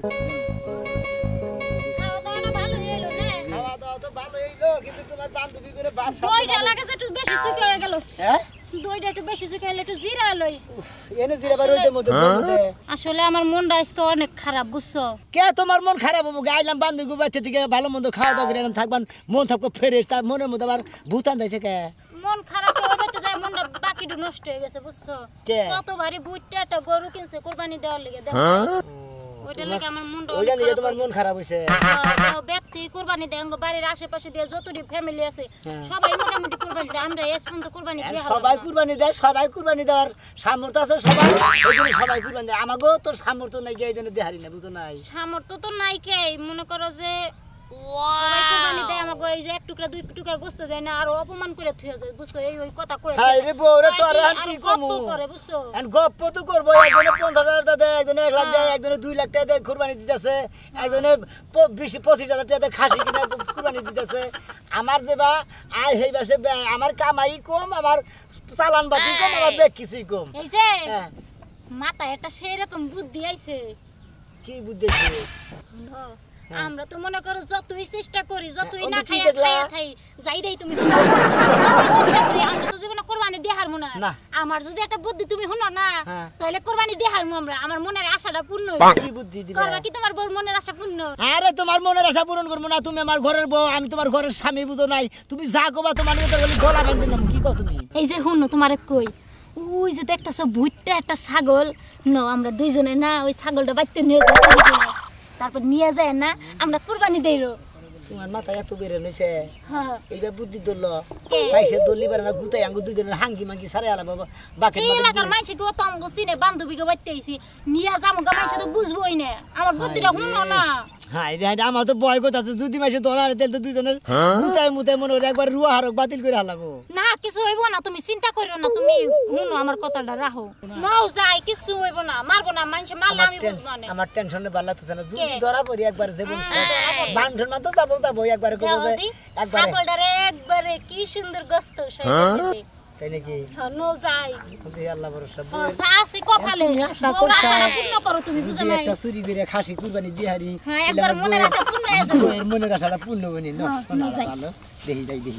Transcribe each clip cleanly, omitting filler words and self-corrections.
খাওয়া দাওয়া ভালো হইলো না খাওয়া দাওয়া তো ভালো হইলো কিন্তু তোমার বান্ধবী করে বাপ দইটা লাগে যে একটু বেশি শুকিয়ে হয়ে গেল হ্যাঁ দইটা একটু বেশি শুকিয়ে হলে একটু জিরা লই এনে জিরা বার হইতে মধ্যে আসলে আমার মনটা আজকে অনেক খারাপ বুঝছো কে তোমার মন খারাপ হবো আইলাম বান্ধবী বাচ্চা থেকে ভালো মন্দ খাওয়া দাওয়া করে এলাম থাকবান মন থাকবো ফ্রেশ তার মনের মধ্যে আবার ভূতান দিয়েছে কে মন খারাপ হইতে যায় মনটা বাকিটা নষ্ট হয়ে গেছে বুঝছো কত ভারী বুইটা একটা গরু কিনছে কুরবানি দেওয়ার লাগি দেখো ওইটা লাগি আমার মনটা ওইটা নিয়ে তোমার মন খারাপ হইছে ব্যক্তি কুরবানি দেয় আমাদের বাড়ির আশেপাশে দিয়ে যতটি ফ্যামিলি আছে সবাই মোটামুটি কুরবানি দেয় আমরা এস পর্যন্ত কুরবানি দিয়ে সবাই কুরবানি দেওয়ার সামর্থ্য আছে সবাই এইজন্য সবাই কুরবানি দেয় আমাগো তোর সামর্থ্য নাই কে এইজন্য দেহারি না বুঝো নাই সামর্থ্য তো নাই কে মনে করো যে সবাই কুরবানি দেয় আমাগো এই যে এক টুকরা দুই টুকরা গোশত দেয় না আর অপমান করে থুয়ে যায় বুঝছো এই ওই কথা কই হাই রে বউরে তোর আর কি কমু করে বুঝছো এন্ড গপ্প তো করব একজনে 50,000 টাকা দেয় একজনে 1 লাখ দেয় একজনে 2 লাখ টাকা দেয় কুরবানি দিতেছে একজনে 20-25,000 টাকা দেয় খাসি কিনা কুরবানি দিতেছে আমার দেবা আই হেই বাসে আমার কামাই কম আমার চালান বাতি কম আমার বেক কিছুই কম এই যে মাথা এটা সেই রকম বুদ্ধি আইছে কি বুদ্ধি আছে আমরা তো মনে করো যতই চেষ্টা করি যতই না খাই যাই দেই তুমি যতই চেষ্টা করি আমরা তো জীবনে কুরবানি দেহার মনে আমার যদি একটা বুদ্ধি তুমি শুনো না তাহলে কুরবানি দেহার আমরা আমার মনের আশাটা পূর্ণ হবে কি বুদ্ধি দিবা করবা কি তোমার বউর মনের আশা পূর্ণ আরে তোমার মনের আশা পূরণ করব না তুমি আমার ঘরের বউ আমি তোমার ঘরের স্বামী বুঝো নাই তুমি যা কবা তোমার বলি গলা বাঁধি না কি কও তুমি এই যে শুনো তোমারে কই ওই যে দেখতাছো ভুট্টা একটা ছাগল ন আমরা দুইজনে না ওই ছাগলটা বাইতে নিয়ে যাই তারপর নিয়ে যায় না আমরা কুরবানি দেইরো তোমার মাথায় এত বেরে নইছে হ্যাঁ এইবা বুদ্ধি দল পয়সা দলি পারে না গুতাই আঙ্গু দুই দিনের হাঙ্গি মাঙ্গি সারে আলা বাবা বাকি এই এলাকার মাইসে কি অত আমগো চিনে বান্ধবীকে বাইতে আইছি নিয়ে যামু গা মাইসে তো বুঝবোই না আমার বুদ্ধিটা শুনো না হাই রে আমার তো ভয় করতে যদি মাইসে ধরা রে তেল তো দুইজনের গুতাই মুতাই মনে হরে একবার রুয়া হারক বাতিল করে হালাবো না কিছু হইব না তুমি চিন্তা করিও না তুমি শুনো আমার কথাটা রাখো নাও যাই কিছু হইব না মারবো না মাইসে মারলে আমি বুঝবো না আমার টেনশনে ভালো লাগতেছে না যদি ধরা পড়ি একবার জীবন শেষ বান্ধন না তো যাবো একবার কইবো যে একবার ছাগলটারে একবারে কি সুন্দর গোশত সইতে তাই নাকি নো যাই খুদি আল্লাহ ভরসা সাসি কপালে আশা পূর্ণ করো তুমি বুঝো না একটা চুরি করে খাসি কুরবানি দিহারি একবার মনের আশা পূর্ণ হয়ে যাবে মনের আশাটা পূর্ণ হয়নি না ভালো দেখি দেখি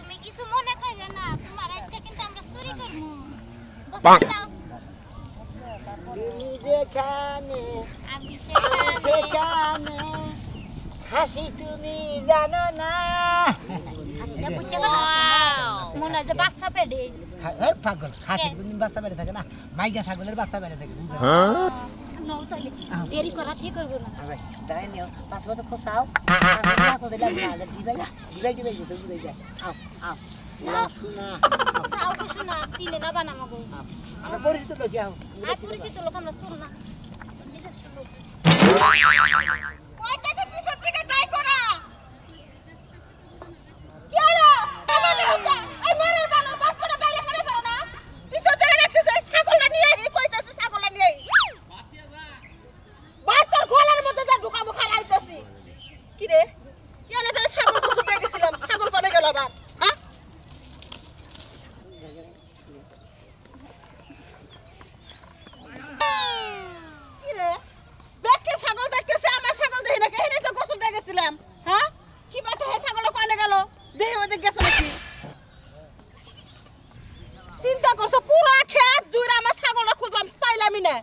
তুমি কিছু মনে কইবে না তোমার আজকে কিন্তু আমরা চুরি করব গোসল দাও তুমি যেখানে আমি সেখানে হাসি তুমি জানো না হাসিটা বুঝতে পারছো মনে হয় যে বাচ্চা পেটে পাগল হাসি কোনদিন বাচ্চা বেড়ে থাকে না মাইকা ছাগলের বাচ্চা বেড়ে থাকে নও তাইলে দেরি করা ঠিক হইব না তাই নিও 5 বছর খোসাও 5 বছর দিলাম না দিবাই তো বুঝাই যায় আও শোনা যাও তো শোনা সিলে না বানাবো আমরা পরিচিত লোক যাও আর পরিচিত লোক আমরা শুন না নিজস্ব লোক ওইটাতে পিছন থেকে ট্রাই করা কি হলো এই মরের বানো বাচ্চাটা বাইরে ফেলে পারো না পিছন থেকে রাখতেছে ছাগলটা নিয়ে কইতাছে ছাগলটা নিয়ে বাচ্চার গলার মধ্যে যা ঢুকা মুখা রাইতাছি কি রে কেন তোর ছাগল বসতে গেছিলাম ছাগল কোনে গেল আবার হ্যাঁ কি রে দেখকে ছাগল দেখতেছে আমার ছাগল দেই না কেন তো গোসল দিয়ে গেছিলাম হ্যাঁ কি বাটা হে ছাগল কোনে গেল দেই ওই দিকে গেছে নাকি চিন্তা করছ পুরো খেত জুড়ে আমার ছাগলটা খুঁজলাম পাইলামই না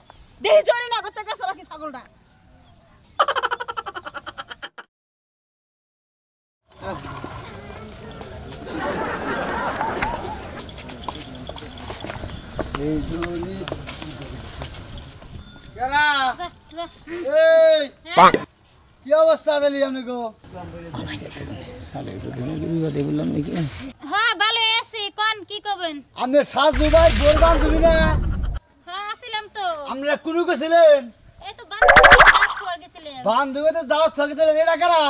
দেই জরি না করতে গেছে নাকি ছাগলটা এই জরি কেরা এই কি অবস্থা দিলি আপনি গো আরে তো বিবাদে বললাম নাকি হ্যাঁ ভালো আছি কোন কি করবেন আপনি সাজ ভাই গোল বান্ধবী না হ্যাঁ আসিলাম তো আমরা কোন গেছিলেন এই তো বান্ধবী খাবার গেছিলাম বান্ধবীতে দাওয়াত থাকে দিলেন এটা কারা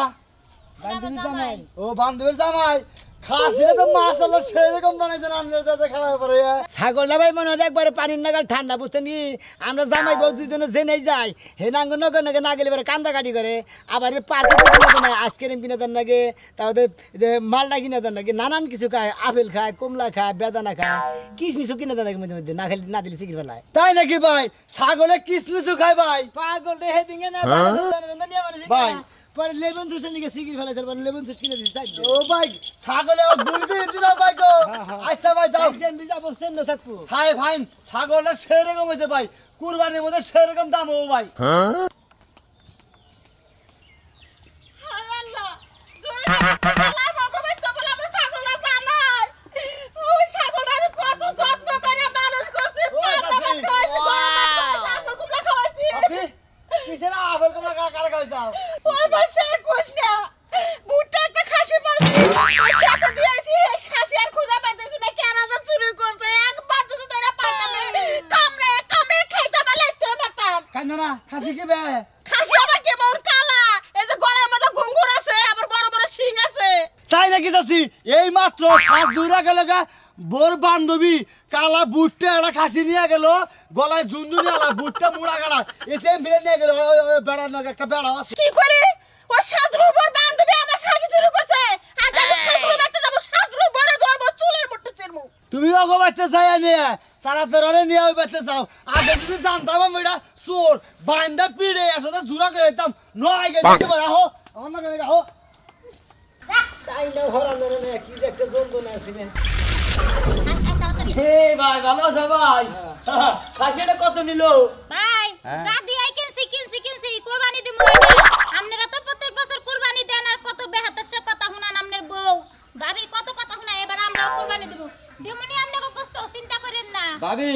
বান্ধবী জামাই ও বান্ধবীর জামাই খাসিটা তো মাশাআল্লাহ সেরকম বানাইছেন আপনারা দাদা খাওয়ার পরে ছাগলটা ভাই মনে হয় একবারে পানির নাগাল ঠান্ডা বুঝছেন কি আমরা জামাই বউ দুজনে জেনেই যাই হে নাঙ্গ নগে নগে না গেলে কান্দা কাটি করে আবার পার্কে কিনে দেন আইসক্রিম কিনে দেন নাকি তাহলে মালটা কিনে দেন নাকি নানান কিছু খায় আপেল খায় কমলা খায় বেদানা খায় কিশমিশও কিনে দেন নাকি মধ্যে মধ্যে না খেলে না দিলে সিকির ফেলায় তাই নাকি ভাই ছাগলে কিসমিসও খায় ভাই পাগল রে হেদিকে না ভাই পরে লেমন জুস নিয়ে সিকির ফেলাইছে পরে লেমন জুস কিনে দিছি চাই ও ভাই ছাগলে গুলগুলি দিনা ভাই গো আচ্ছা ভাই যাও একদিন বিজা বলছেন না থাকবো হাই ভাই ছাগলটা সেরকম হইছে ভাই কুরবানির মধ্যে সেরকম দাম ও ভাই কিসের আপেল কমলা কারা খাইছাও ওই বস্তার কোচ না বুটটা একটা খাসি মারছি খেতে দিয়েছি এই খাসি আর খুঁজে পাইতেছি না কেন যা চুরি করছে একবার যদি ধরে পাইতাম কামড়ে কামড়ে খাইতে লাগতে পারতাম কান্দ না খাসি কি বে খাসি আবার কেমন কালা এই যে গলার মধ্যে ঘুঙ্গুর আছে আবার বড় বড় শিং আছে তাই নাকি যাচ্ছি এই মাত্র শ্বাস দূরা গেল গা বোর বান্ধবী কালা বুটটা একটা খাসি নিয়ে গেল গলায় ঝুনঝুনি আলা বুটটা মুড়া গেলা এতে মিলে নিয়ে গেল বেড়া নগে একটা বেড়া আছে কি করে ও সাজরুর বর বান্ধবী আমার সাথে চুরি করছে আজ আমি সাজরুর বাড়িতে যাব সাজরুর বড় ধরবো চুলের পড়তে চেরমু তুমি ওগো বাচ্চা চাই নিয়ে তারা তোরে নিয়ে ওই বাচ্চা চাও আগে যদি জানতাম আমি এটা চোর বান্দা পিড়ে আসলে জুরা করে দিতাম নয় গে দিতে পারো আহো আমার না কেন আহো তাই না হরান না কি একটা যন্ত্রণা আছে না হে ভাই ভালো আছে ভাই খাসিটা কত নিল ভাই সাদি আই কিনছি কুরবানি দিমু আপনারা তো প্রত্যেক বছর কুরবানি দেন আর কত বেহাতের কথা শুনান আপনার বউ ভাবি কত কথা শুনায় এবার আমরাও কুরবানি দেব দেমনি আপনাকে কষ্ট চিন্তা করেন না ভাবি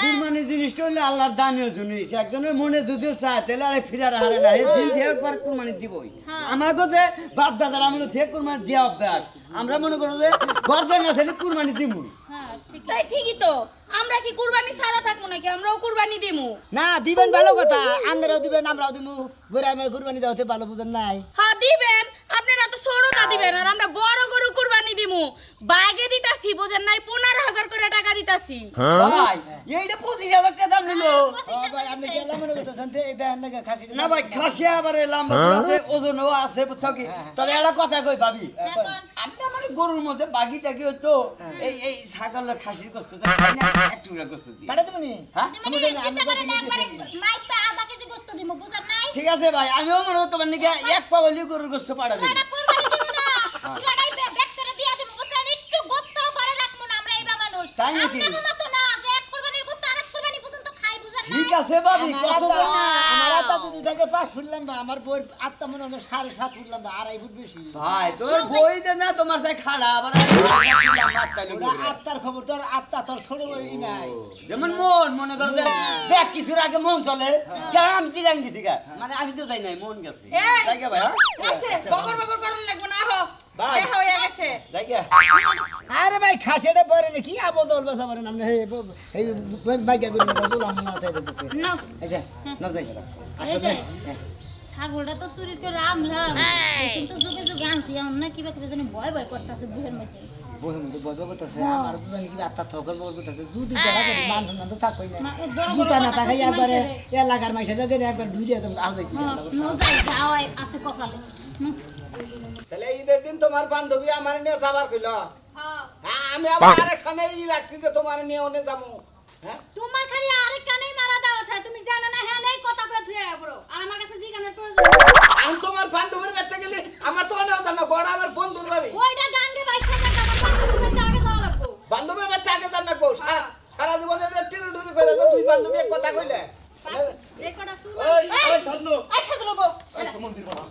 কুরবানি জিনিসটা হইলে আল্লাহর দানীয় জিনিস একজনের মনে যদি চায় তাহলে আরে ফিরার হারে না এই দিন থেকে একবার কুরবানি দিবই আমাকে যে বাপ দাদার আমলে থেকে কুরবানি দেওয়া অভ্যাস আমরা মনে করো যে গর্দন না থাকলে কুরবানি দিমু তাই ঠিকই তো আমরা কি কুরবানি ছাড়া থাকবো নাকি আমরাও কুরবানি দিমু না দিবেন ভালো কথা আপনারাও দিবেন আমরাও দিমু গরিবে কুরবানি দেওয়াতে ভালো বুঝেন নাই হ্যাঁ দিবেন আপনারা তো ছোটটা দিবেন আর আমরা বড় গরু কুরবানি দিমু বাইকে দিতাছি বুঝেন নাই 15,000 করে টাকা দিতাছি ভাই এইটা 25,000 টাকা দাম নিল ভাই আপনি গেলাম মনে করতেছেন এই দেখেন না খাসি না ভাই খাসি আবার লম্বা আছে ওজনও আছে বুঝছো কি তবে একটা কথা কই ভাবি আমরা মানে গরুর মধ্যে বাগি টাকি হতো এই ছাগলের খাসির কষ্ট তো খাই না একটু কষ্ট দিই পাড়া দেবনি হ্যাঁ চিন্তা করেন একবারে মাইপা আধা কেজি গোশত দিমু বুঝেন নাই ঠিক আছে ভাই আমিও মনে হতো তোমার নিকে এক পাগলি গরুর গোশত পাড়া দিই এটা কুরবানি দিমু না পুরাটাই ব্যাগ করে দিয়া দিমু বুঝেন একটু গোশত করে রাখমু না আমরা এইবা মানুষ তাই নাকি? আপনাদের মত না যে এক কুরবানির গোশত আরেক কুরবানি পর্যন্ত খাই বুঝেন নাই ঠিক আছে ভাবি কত আমার আত্মা যদি থাকে 5 ফুট লম্বা আমার বউর আত্মা মনে হয় 7.5 ফুট লম্বা 2.5 ফুট বেশি ভাই তোর বই দে না তোমার সাথে খাড়া আবার আত্মার খবর তোর আত্মা তোর ছোট বই নাই যেমন মন মনে করো যে ব্যাগ কিছুর আগে মন চলে গ্রাম চিরাং দিছি গা মানে আমি তো যাই নাই মন গেছে তাই কে ভাই আছে বগর বগর করন লাগবো না হো ভাই। দেখা হয়ে গেছে যাই গে আরে ভাই খাসিটা পরে কি আবল দল বাসা পরে নাম এই বাইকা গুলো বললাম না তাই দিতেছে না আচ্ছা না যাই এই আসলে যে, ছাগলটা তো চুরি করে আমলাম পেশেন্ট তো যুগে যুগে আনছি এখন না কিবা কিবা জানি ভয় ভয় করতেছে বুহের মধ্যে বই মধ্যে বই করতেছে আমার তো জানি কি আত্মা থকর বই করতেছে যদি তারা করে মান সম্মান তো থাকই না দুটা না থাকাই একবারে এলাকার মাইসের লোকের একবার দুইটা তো আও যাইতে যাই যাও আছে কপালে তাহলে ঈদের দিন তোমার বান্ধবী আমার নিয়ে যাবার কইল আমি আবার আরেকখানে রাখছি যে তোমার নিয়ে ওনে যাবো হ্যাঁ তোমার খালি আরেক কানেই মারা দাও থাকে তুমি জানো না হ্যাঁ নেই কথা কয়ে থুয়ে পড়ো আর আমার কাছে জি গানের প্রয়োজন আমি তোমার বান্ধবীর বাড়িতে গেলে আমার তো অনেক জানা বড় আমার বন্ধুর বাড়ি ওইটা গাঙ্গে বাইশা টাকা আমার বান্ধবীর আগে যাওয়া লাগবো বান্ধবীর বাড়িতে আগে জানা কো সারা জীবনে যে টিরু টিরু করে দুই বান্ধবী এক কথা কইলে যে কটা শুন ওই সাজনো এই সাজলো বউ মন্দির বাবা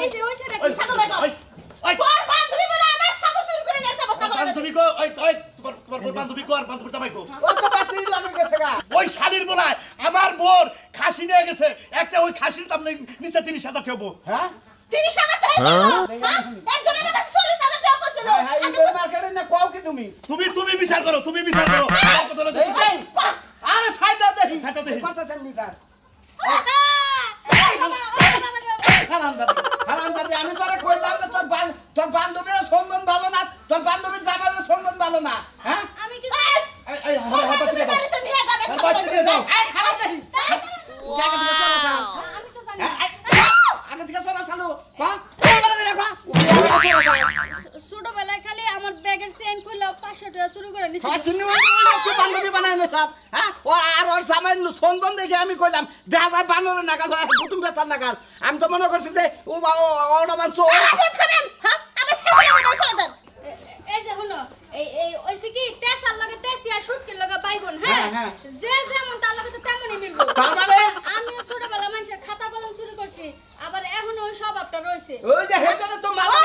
এই যে ওই সেটা কি সাজলো ভাই তোর বান্ধবী বলে আমার ছাগল চুরি করে নিয়ে যাবো ছাগল বান্ধবী কো ওই ওই তোমার বান্ধবী কো আর বান্ধবী জামাই কো ওই তো বাতিল লাগে গেছে গা ওই শালির বলায় আমার বোর খাসি নিয়ে গেছে একটা ওই খাসির দাম নিচে 30,000 টাকা হবো হ্যাঁ 30,000 টাকা একজনের কাছে 40,000 টাকা কইছিল হাই হাই ঈদের মার্কেটে না কও কি তুমি তুমি বিচার করো আমার কথা না দেখি। আরে সাইড দাও দেখি সাইড দাও দেখি। করতেছেন বিচার হারামজাদি আমি তোরে কইলাম যে তোর বান্ধবী বাচ্চা নিয়ে যাও ছোটবেলায় খালি আমার ব্যাগের চেইন খুললে 500 টাকা শুরু করে নিছি বান্ধবী বানাই নেছাত হ্যাঁ ও আর ওর সামান্য সন্দন দেখে আমি কইলাম দেখা যায় বানরের নাগাল হয় কুটুম বেচার নাগাল আমি তো মনে করছি যে ও ওটা মানছো হ্যাঁ আমার সামনে বাই করে দেন এই যে হলো এই ওইছে কি তেসার লাগে তেসি আর শুটকির লাগে বাইগুন হ্যাঁ যে যেমন তার লাগে তো তেমনই মিলবো তার মানে আমিও ছোটবেলা মানুষের খাতা কলম শুরু করছি আবার এখনো ওই স্বভাবটা রয়েছে ওই যে হেজনে তো মাথা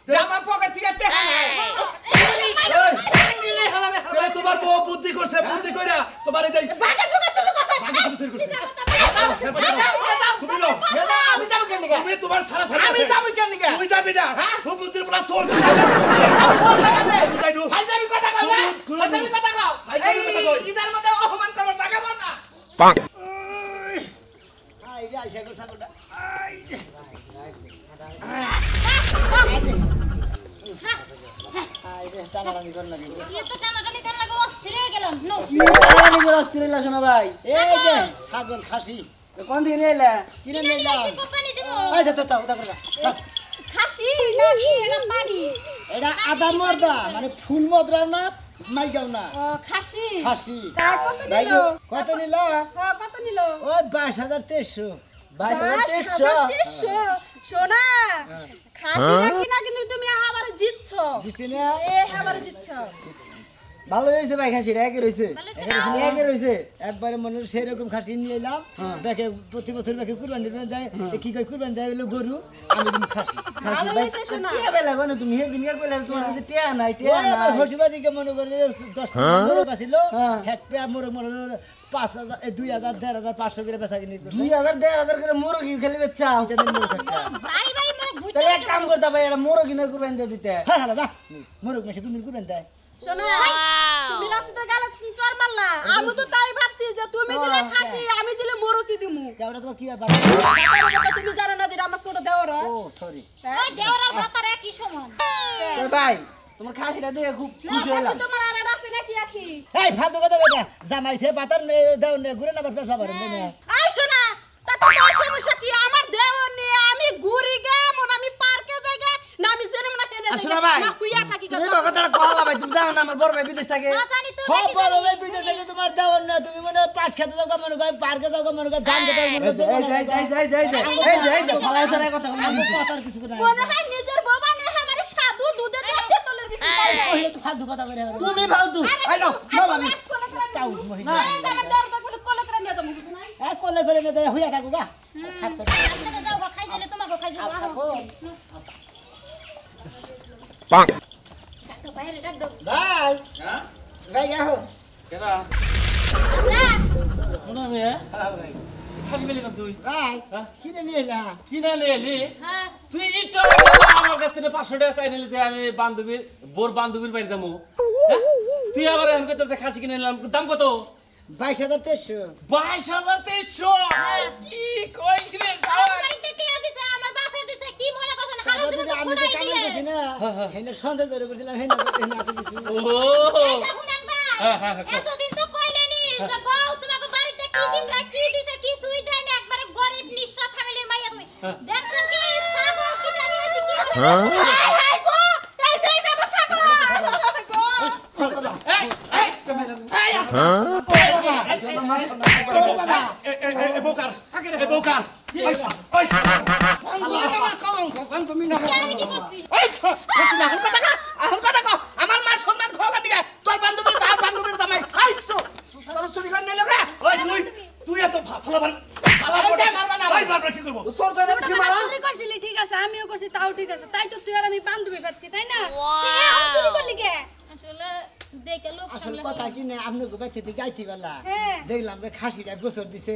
যে আমার পকেট থেকে টাকা নাই তাহলে তোমার বউ বুদ্ধি করছে বুদ্ধি কইরা তোমার এই যে ভাগে জুগে শুরু করছে ভাগে শুরু করছে তুমি নাও আমি যাবো কেন তুমি তোমার সারা সারা আমি যাবো কেন তুই যাবি না ও বুদ্ধির বলা সোর আমি কোন জায়গাতে তুমি যাই নো ভাই যাবি কথা কও ভাই যাবি কথা কও ভাই যাবি কথা কও ইদার মধ্যে অপমান করব টাকা পাও না আই রে আইসা গো ছাগলটা আই রে টানাটানি কর লাগি তুই তো টানাটানি কর লাগে অস্থির হয়ে গেলাম নো নিজের অস্থির হইলা শোনা ভাই এই যে ছাগল খাসি কোন দিন এলা কিনে কিনে নিলাম নিয়ে কোম্পানি দিমু এই যে তো ওটা করবা খাসি না কি এরা পানি এটা আদা মর্দা মানে ফুল মদরা না মাইগাও না ও খাসি খাসি তাই কত নিল কত নিলা হ্যাঁ কত নিল ওই 22,300 22,300 সোনা খাসি নাকি না কিন্তু তুমি আমারে জিতছো জিতি না এ আমারে জিতছো ভালো হইছে ভাই খাসিটা একে রইছে একে রইছে একবারে মনে হলো সেরকম খাসি নিয়ে এলাম ব্যাকে প্রতি বছর ব্যাকে কুরবানি দেয় কি কই কুরবানি দেয় হলো গরু আমি দিন খাসি ভালো হইছে সোনা টিয়া বেলা গনে তুমি হে দিন কইলা তোমার কাছে টিয়া নাই টিয়া ওই আমার নাই হসিবাদিকে মনে করে 10 মোরগ আছিল এক পেয়া মোরগ মনে 5,000 2,000 1,500 500 করে বেচা কিনি 2000 1500 করে মোরগ খেলি বেচা ভাই ভাই মোর বুঝ তাহলে এক কাম করতে ভাই এটা মোরগ কিনে কুরবানি দিয়ে দিতে হ্যাঁ হ্যাঁ যা মোরগ মেশে কোনদিন কুরবানি দেয় সোনা তুমি রাশিদের গালে চড় মারলা আমি তো তাই ভাবছি যে তুমি দিলে খাসি আমি দিলে মোরকি দিমু কেওড়া তোমার কি ব্যাপার তুমি জানো না যে আমার ছোট দেওর ও সরি ওই দেওরার বাতার একই সমান এ ভাই তোমার খাসিটা দেখে খুব খুশি হলাম তোমার আর আছে নাকি আখি এই ফালতু কথা কইনা জামাইছে পাতার দাও নে ঘুরে না পেছা ভরেন না আই সোনা তা তো তোর সমস্যা কি আমার দেওর নিয়ে আমি ঘুরি গে মন আমি পার্কে যাই গে না আমি জেনে না কেনে আসলে ভাই না হুইয়া থাকি তুমি কথাটা কইলা ভাই তুমি জানো না আমার বড় ভাই বিদেশ থাকে না জানি তো হ্যাঁ বড় ভাই বিদেশ থেকে তোমার দাও না তুমি মনে পাট খেতে যাও মনে কর পার্কে যাও মনে কর ধান খেতে মনে কর এই ভালো সারা কথা কথার কিছু না মনে হয় নিজের বাবা নে আমারে সাধু দুধে দুধে তোলের বেশি পাই না ওই তো ফালতু কথা কইরা তুমি ফালতু এই নাও নাও আমি টাউ মহিলা আমার দরকার পড়লে কোলে করে নিয়ে যাবো কিছু নাই কোলে করে না দেয় হইয়া থাকো গা খাচ্ছা আপনাকে যাও খাই দিলে তোমাকে খাই যাবো থাকো তো বাইরে রাখ দাও ভাই ভাই যাও কেডা না শোনা মে খাসি বেলি কর তুই ভাই কিনে নিয়ে এলা কিনা এলি হ্যাঁ তুই ইটো আমার কাছ থেকে 500 টাকা চাই নিলি আমি বান্ধবীর বোর বান্ধবীর বাড়ি যাবো তুই আবার এখন কত খাসি কিনে নিলাম দাম কত 22,300 22,300 কি কই কিনে আমার বাড়িতে টিয়া দিছে আমার বাপে দিছে কি মনে করছেন হারা জীবন তো আমি তো পুরাই কামাই দিলে করছি না হেনে সন্দেহ ধরে করছিলাম হেনে আছে কিছু ও এই দেখুন ভাই এতদিন তো কইলেনি যে বউ তোমাকে বাড়িতে কি দিছে কি সুই দেন একবারে গরিব নিঃস্ব ফ্যামিলির মাইয়া তুমি দেখছেন কি সাগর কি জানি আছে কি হাই গো এই যে আমার ছাগল গো বোকার ওই তুমি না আমি কি করছি আমার মা সম্মান খাওয়াবার নিয়ে তোর বান্ধবী তার বান্ধবীর জামাই আইছো তোর চুরি করে নিয়ে লগা ওই তুই এত ফালাবার ওই বারবার কি করব তোর জানে কি মারা চুরি করছিলি ঠিক আছে আমিও করছি তাও ঠিক আছে তাই তো তুই আর আমি বান্ধবী পাচ্ছি তাই না তুই এখন চুরি করলি কে আসলে দেখে লোক আসল সামলে কথা কি না আপনি বাইতে থেকে গাইতে গেলা হ্যাঁ। দেখলাম যে খাসিটা গোসর দিছে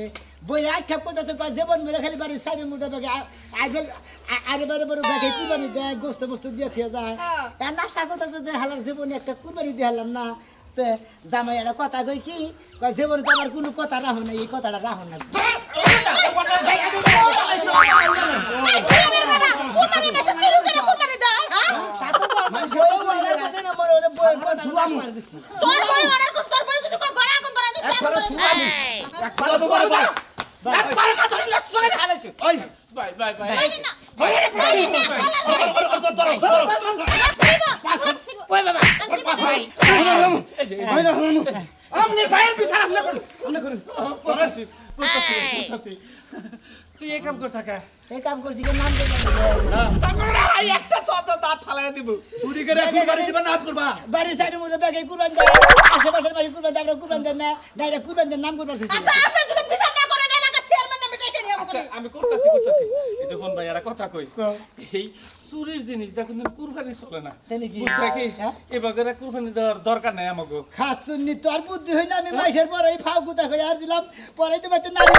বই আখ্যাপ করতেছে কয় জীবন মেরে খালি বাড়ির সাইডে মুটা ব্যাগে আরে বারে বড় ব্যাগে কুরবানি দেয় গোস্ত মোস্ত দিয়ে থিয়ে যায় হ্যাঁ। তার নাশা করতেছে যে হালার জীবনে একটা কুরবানি দিয়ে হারলাম না তে জামাই একটা কথা কই কি কয় জীবনে তো আমার কোনো কথা রাখো না এই কথাটা রাখো না কুরবানি মেশে চুরি করে কুরবানি দেয় হ্যাঁ তা তো মানুষ ওই কথা না মনে ওরে বইয়ের কথা মার দিছি তোর বই অর্ডার করছ তোর বই যদি কো ঘরে আগুন ধরে দিতে একবারে সুবানি একবারে বাবা একবারে কথা লাগছে হালাইছে ওই বাই বাই বাই বাইরে না ওই বাবা পাস ভাই আপনি ভাইয়ের বিচার আপনি করুন তুই এই কাম করছ কা এই কাম করছি কে নাম দেব একটা শব্দ দাঁত ফালাই দিব চুরি করে কুরবানি দিবা না করবা বাড়ির সাইডের মধ্যে ব্যাগে কুরবান দেয় আশেপাশের বাড়ি কুরবান দেয় আমরা কুরবান দেন না ডাইরেক্ট কুরবান দেন নাম কুরবান দিছি আচ্ছা আপনি যদি বিচার না করেন এলাকা চেয়ারম্যান নামে ডেকে নিয়ে আমাকে আমি করতেছি এই যখন ভাই একটা কথা কই এই চুরির জিনিসটা কিন্তু কুরবানি চলে না তাই কি বুঝছা কি এবারে কুরবানি দেওয়ার দরকার নাই আমাকে খাস শুননি তোর বুদ্ধি হইনা আমি মাইশের পরে এই ফাও গুতা কই আর দিলাম পরে তো বাইতে নাড়ি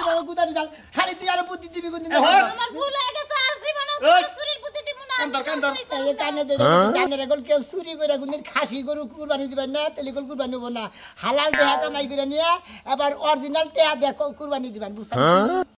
বাবা গুতা দিলাম খালি তুই আর বুদ্ধি দিবি কোন দিন আমার ভুল হয়ে গেছে আর জীবনে চুরির বুদ্ধি দিব না এই কানে ধরে কানে গল কেউ চুরি করে কোন দিন খাসি গরু কুরবানি দিবেন না তেলি গল কুরবানি হবো না হালাল দেহা কামাই করে নিয়ে এবার অরিজিনাল টেহা দেখো কুরবানি দিবেন বুঝছেন